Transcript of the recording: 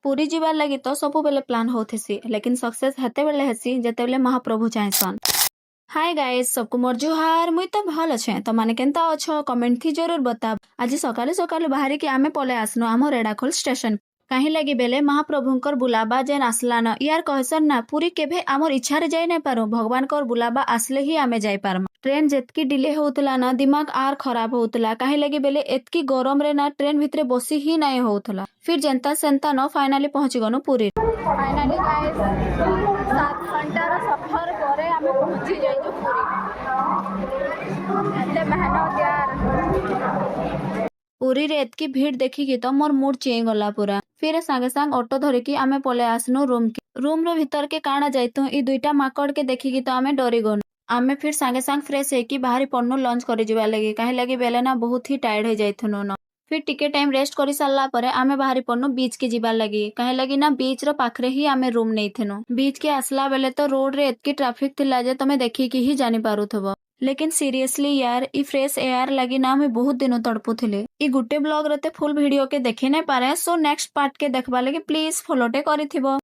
पुरी जीवार लगी तो सब बेले प्लान होथेसी लेकिन सक्सेस हेते बेले हेसी जेते बेले महाप्रभु चाहेसन। हाय गाइस सबको मोर जुहार मुई तो भल अच्छे तो माने केनता अच्छो कमेंट थी जरूर बताब। आज सकाले सकाले बाहरी कि आमे पले आसनो आम रेडाखोल स्टेशन कहीं लगी बेले महाप्रभुंकर बुलाबा जेन आसला न यार कहसन ना पूरी केभे आमर इच्छा रे जाई नहीं पारो भगवान कर बुलाबा आसले ही आमे जाई पारमा। ट्रेन जेतकी डिले होतला ना दिमाग आर खराब होतला कहीं लगी बेले एतकी गरम रे ना ट्रेन भितरे बसी ही नहीं होतला फिर जेंता सेंता न फाइनाली पहुंची गनु पुरी। फाइनाली गाइस 7 घंटार सफर करे आमे पहुंची जाइजो पुरी। एते मेहनत यार पुरी रे एतकी भीड़ देखिकी तो मोर मूड चेंज गला पूरा। फिर सांगे सांग ऑटो धरिकी आमे पले आसनु रूम रो भीतर के काना जाइतु ई दुईटा माकड़ के देखिकी तो आमे डरी गनु। आमे फिर सांगे सांग फ्रेश हेकी बाहरी पन्नू लंच करी जीवा लगी कहीं लगी बेले ना बहुत ही टायर्ड हो जाइथुनु न। फिर टिके टाइम रेस्ट करी सारला परे आमे बाहरी पन्नू बीच के जीवा लगी कहीं लगी ना बीच रो पाखरे ही आमे रूम नेइथेनु। बीच के आसला बेले तो रोड रे एतकी ट्रैफिक थिला जे तमे देखिकी ही जानी पारुथबो। लेकिन सीरियसली यार ई फ्रेश एयर लगी ना मैं बहुत दिनों तड़पुथिले। ई गुटे ब्लॉग रहते फुल वीडियो के देखी नहीं पारे सो नेक्स्ट पार्ट के देखबा लगी प्लीज फॉलो टे करिथिबो।